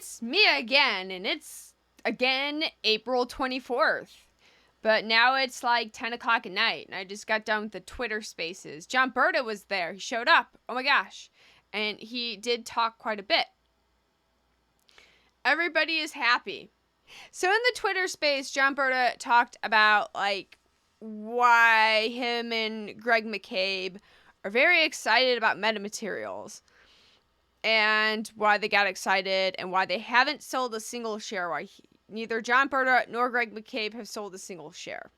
it's me again, and it's again April 24th. But now it's like 10 o'clock at night, and I just got done with the Twitter spaces. John Berta was there. He showed up. Oh my gosh. And he did talk quite a bit. Everybody is happy. So in the Twitter space, John Berta talked about like why him and Greg McCabe are very excited about metamaterials, and why they got excited, and why they haven't sold a single share. Why neither John Berta nor Greg McCabe have sold a single share.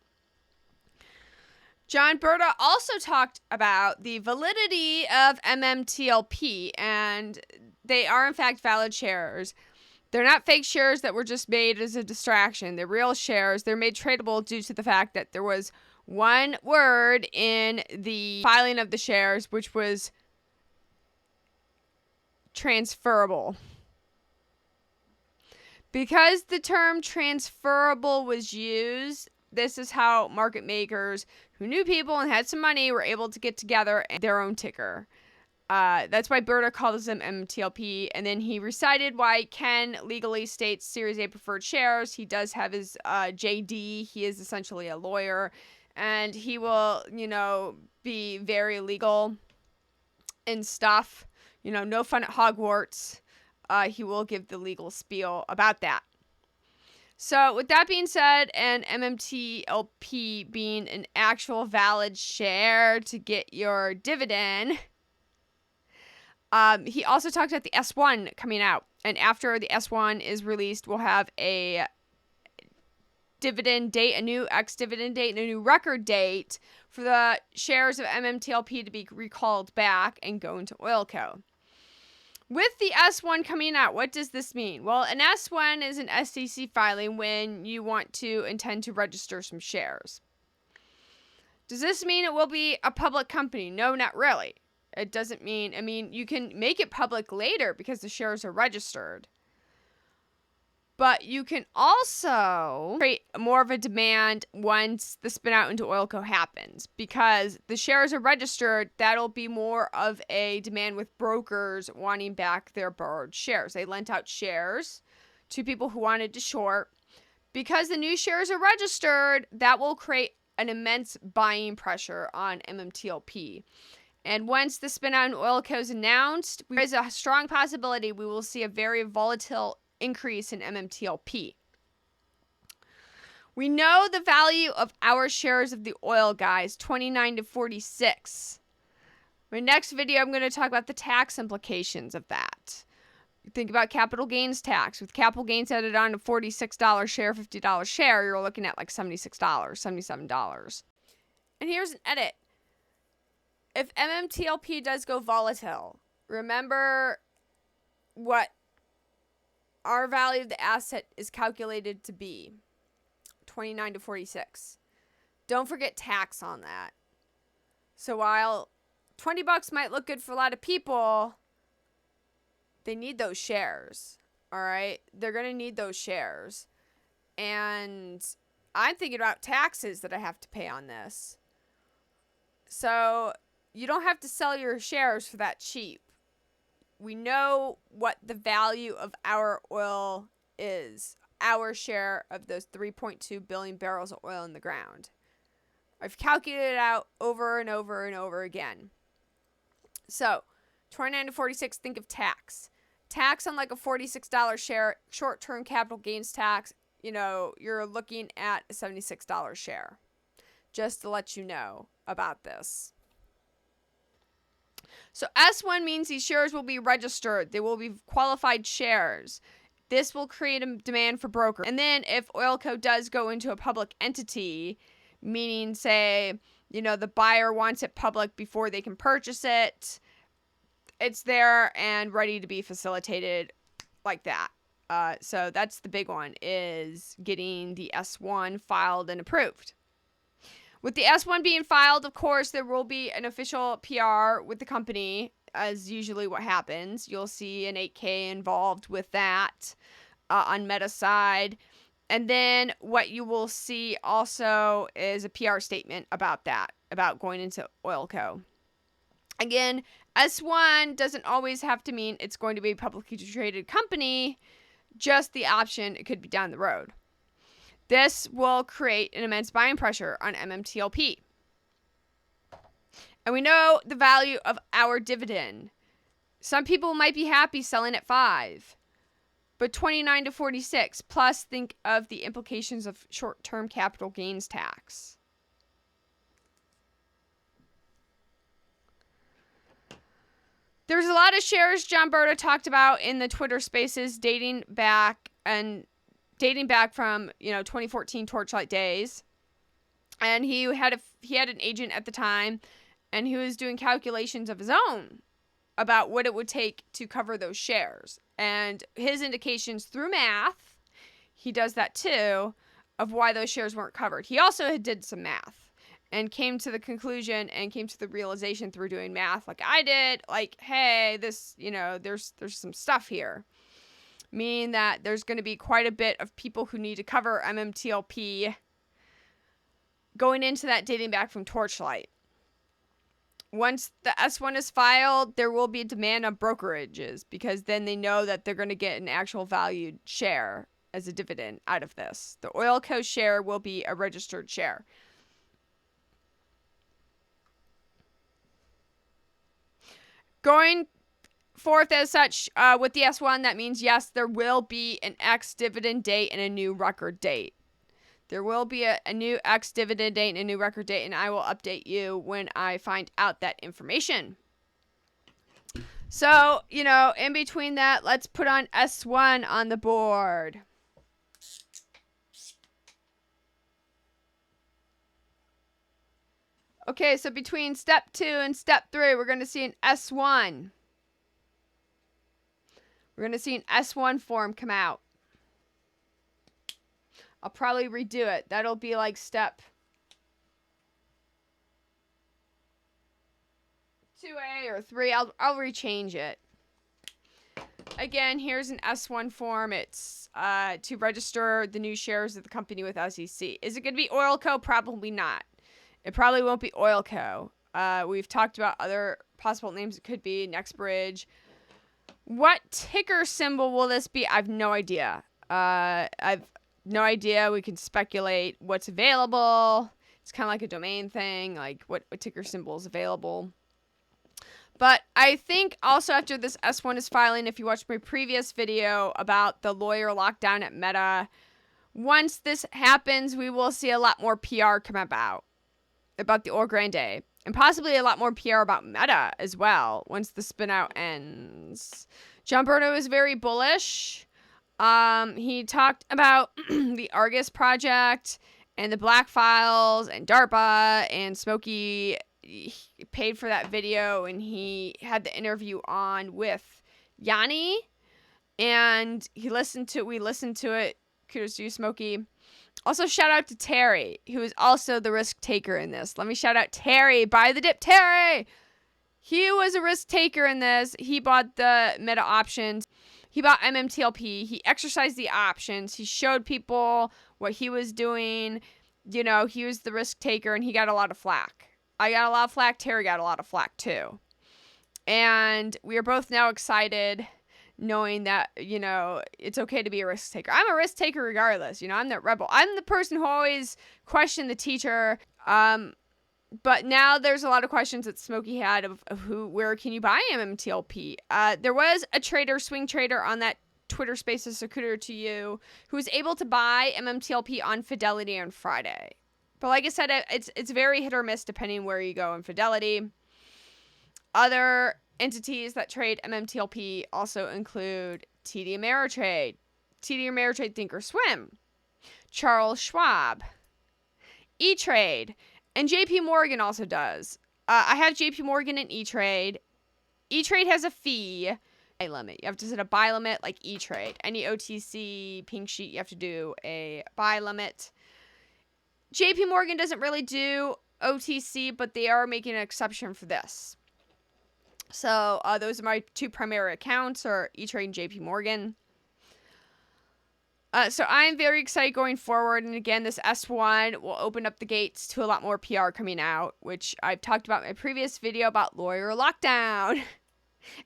John Berta also talked about the validity of MMTLP, and they are in fact valid shares. They're not fake shares that were just made as a distraction. They're real shares. They're made tradable due to the fact that there was one word in the filing of the shares, which was transferable. Because the term transferable was used, this is how market makers who knew people and had some money were able to get together their own ticker. That's why Berta calls them MMTLP. And then he recited why Ken legally states Series A preferred shares. He does have his JD. He is essentially a lawyer. And he will, be very legal and stuff. No fun at Hogwarts. He will give the legal spiel about that. So with that being said, and MMTLP being an actual valid share to get your dividend, he also talked about the S1 coming out. And after the S1 is released, we'll have a dividend date, a new ex-dividend date, and a new record date for the shares of MMTLP to be recalled back and go into Oilco. With the S1 coming out, what does this mean? Well, an S1 is an SEC filing when you want to intend to register some shares. Does this mean it will be a public company? No, not really. It doesn't mean, you can make it public later because the shares are registered. But you can also create more of a demand once the spin out into Oilco happens. Because the shares are registered, that'll be more of a demand with brokers wanting back their borrowed shares. They lent out shares to people who wanted to short. Because the new shares are registered, that will create an immense buying pressure on MMTLP. And once the spin out in Oilco is announced, there is a strong possibility we will see a very volatile increase in MMTLP. We know the value of our shares of the oil, guys, 29 to 46. My next video, I'm going to talk about the tax implications of that. Think about capital gains tax. With capital gains added on to $46 share, $50 share, you're looking at like $76, $77. And here's an edit. If MMTLP does go volatile, remember what our value of the asset is calculated to be, 29 to 46. Don't forget tax on that. So while $20 might look good for a lot of people, they need those shares. All right? They're going to need those shares. And I'm thinking about taxes that I have to pay on this. So you don't have to sell your shares for that cheap. We know what the value of our oil is, our share of those 3.2 billion barrels of oil in the ground. I've calculated it out over and over and over again. So, 29 to 46, think of tax. Tax on like a $46 share, short-term capital gains tax, you're looking at a $76 share. Just to let you know about this. So S1 means these shares will be registered. They will be qualified shares. This will create a demand for brokers. And then if Oilco does go into a public entity, meaning say, the buyer wants it public before they can purchase it, it's there and ready to be facilitated like that. So that's the big one, is getting the S1 filed and approved. With the S1 being filed, of course, there will be an official PR with the company, as usually what happens. You'll see an 8K involved with that on Meta's side. And then what you will see also is a PR statement about that, about going into Oilco. Again, S1 doesn't always have to mean it's going to be a publicly traded company. just the option it could be down the road. This will create an immense buying pressure on MMTLP. And we know the value of our dividend. Some people might be happy selling at 5, but 29 to 46, plus think of the implications of short-term capital gains tax. There's a lot of shares John Berta talked about in the Twitter Spaces dating back from 2014 Torchlight days, and he had an agent at the time, and he was doing calculations of his own about what it would take to cover those shares, and his indications through math, he does that too, of why those shares weren't covered. He also did some math and came to the conclusion and came to the realization through doing math like I did, like, hey, this, there's some stuff here. Meaning that there's going to be quite a bit of people who need to cover MMTLP going into that dating back from Torchlight. Once the S1 is filed, there will be a demand on brokerages because then they know that they're going to get an actual valued share as a dividend out of this. The Oil Co. share will be a registered share. Going forth as such with the S1, that means, yes, there will be an ex-dividend date and a new record date. There will be a new ex-dividend date and a new record date, and I will update you when I find out that information. So, in between that, let's put on S1 on the board. Okay, so between step 2 and step 3, we're going to see an S1. We're going to see an S1 form come out. I'll probably redo it. That'll be like step 2A or 3. I'll rechange it. Again, here's an S1 form. It's to register the new shares of the company with SEC. Is it going to be Oil Co? Probably not. It probably won't be Oil Co. We've talked about other possible names it could be. NextBridge. What ticker symbol will this be? I have no idea. I've no idea. We can speculate what's available. It's kind of like a domain thing, like what ticker symbol is available. But I think also after this S1 is filing, if you watched my previous video about the lawyer lockdown at Meta, once this happens, we will see a lot more PR come about the Oil Grande. And possibly a lot more PR about Meta as well once the spin-out ends. John Berto was very bullish. He talked about the Argus project and the Black Files and DARPA, and Smokey paid for that video, and he had the interview on with Yanni, and we listened to it. Kudos to you, Smokey. Also, shout out to Terry, who is also the risk taker in this. Let me shout out Terry. Buy the dip, Terry! He was a risk taker in this. He bought the Meta options. He bought MMTLP. He exercised the options. He showed people what he was doing. He was the risk taker, and he got a lot of flack. I got a lot of flack. Terry got a lot of flack, too. And we are both now excited knowing that, it's okay to be a risk taker. I'm a risk taker regardless. I'm that rebel. I'm the person who always questioned the teacher. But now there's a lot of questions that Smokey had of where can you buy MMTLP? There was a swing trader on that Twitter Spaces, so kudos to you, who was able to buy MMTLP on Fidelity on Friday. But like I said, it's very hit or miss depending where you go in Fidelity. Other entities that trade MMTLP also include TD Ameritrade, Thinkorswim, Charles Schwab, E-Trade, and JP Morgan also does. I have JP Morgan and E-Trade. E-Trade has a fee limit. You have to set a buy limit like E-Trade. Any OTC pink sheet, you have to do a buy limit. JP Morgan doesn't really do OTC, but they are making an exception for this. So those are my two primary accounts, are E-Trade and JP Morgan. So I'm very excited going forward. And again, this S1 will open up the gates to a lot more PR coming out, which I've talked about in my previous video about lawyer lockdown.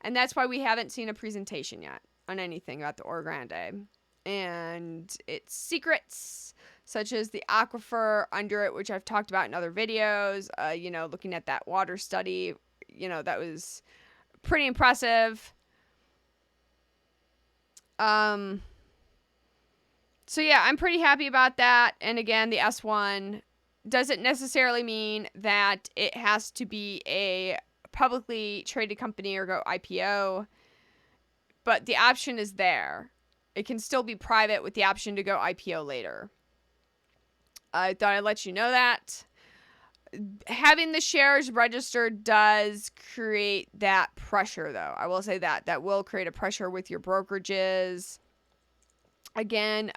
And that's why we haven't seen a presentation yet on anything about the Oil Grande. and its secrets, such as the aquifer under it, which I've talked about in other videos. Looking at that water study, that was pretty impressive. So yeah, I'm pretty happy about that. And again, the S1 doesn't necessarily mean that it has to be a publicly traded company or go IPO, but the option is there. It can still be private with the option to go IPO later. I thought I'd let you know that. Having the shares registered does create that pressure, though. I will say that. That will create a pressure with your brokerages. Again,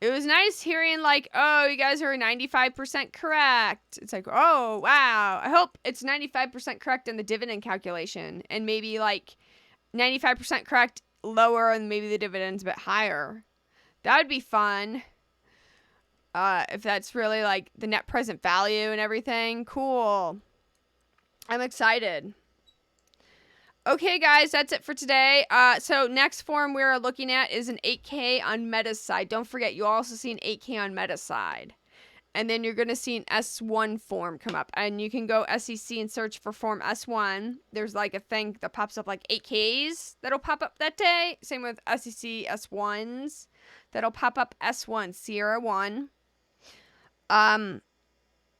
it was nice hearing like, oh, you guys are 95% correct. It's like, oh, wow. I hope it's 95% correct in the dividend calculation. And maybe like 95% correct lower and maybe the dividend's a bit higher. That would be fun. If that's really like the net present value and everything. Cool. I'm excited. Okay, guys, that's it for today. So next form we're looking at is an 8K on Meta's side. Don't forget, you also see an 8K on Meta's side. And then you're going to see an S1 form come up. And you can go SEC and search for form S1. There's like a thing that pops up like 8Ks that'll pop up that day. Same with SEC S1s. That'll pop up S1, Sierra 1.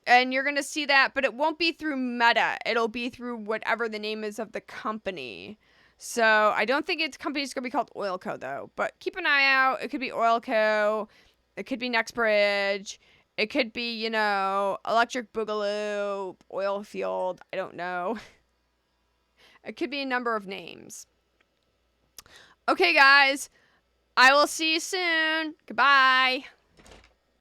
And you're going to see that, but it won't be through Meta. It'll be through whatever the name is of the company. So I don't think its company's going to be called Oilco, though. But keep an eye out. It could be Oilco. It could be NextBridge. It could be, Electric Boogaloo, Oil Field. I don't know. It could be a number of names. Okay, guys. I will see you soon. Goodbye.